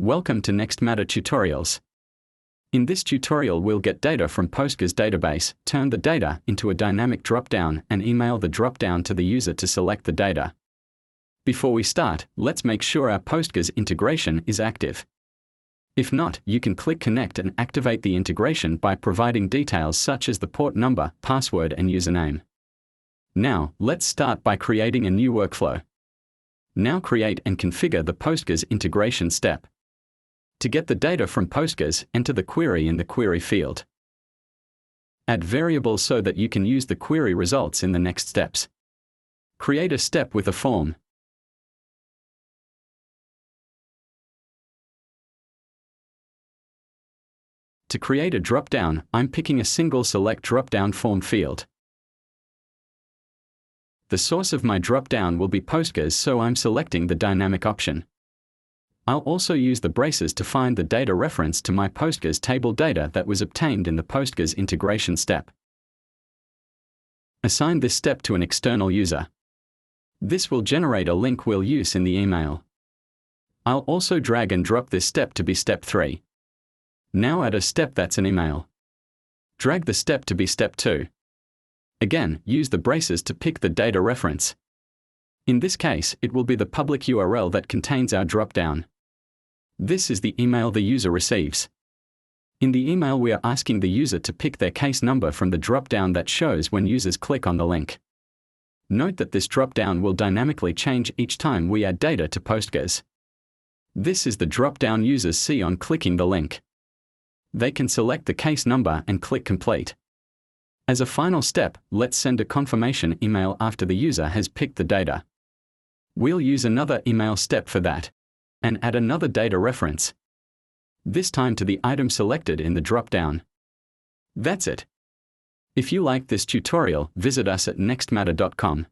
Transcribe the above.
Welcome to Next Matter Tutorials. In this tutorial we'll get data from Postgres database, turn the data into a dynamic dropdown and email the dropdown to the user to select the data. Before we start, let's make sure our Postgres integration is active. If not, you can click Connect and activate the integration by providing details such as the port number, password and username. Now, let's start by creating a new workflow. Now create and configure the Postgres integration step. To get the data from Postgres, enter the query in the query field. Add variables so that you can use the query results in the next steps. Create a step with a form. To create a dropdown, I'm picking a single select dropdown form field. The source of my dropdown will be Postgres, so I'm selecting the dynamic option. I'll also use the braces to find the data reference to my Postgres table data that was obtained in the Postgres integration step. Assign this step to an external user. This will generate a link we'll use in the email. I'll also drag and drop this step to be step 3. Now add a step that's an email. Drag the step to be step 2. Again, use the braces to pick the data reference. In this case, it will be the public URL that contains our dropdown. This is the email the user receives. In the email we are asking the user to pick their case number from the dropdown that shows when users click on the link. Note that this dropdown will dynamically change each time we add data to Postgres. This is the dropdown users see on clicking the link. They can select the case number and click Complete. As a final step, let's send a confirmation email after the user has picked the data. We'll use another email step for that, and add another data reference. This time to the item selected in the dropdown. That's it. If you like this tutorial, visit us at nextmatter.com.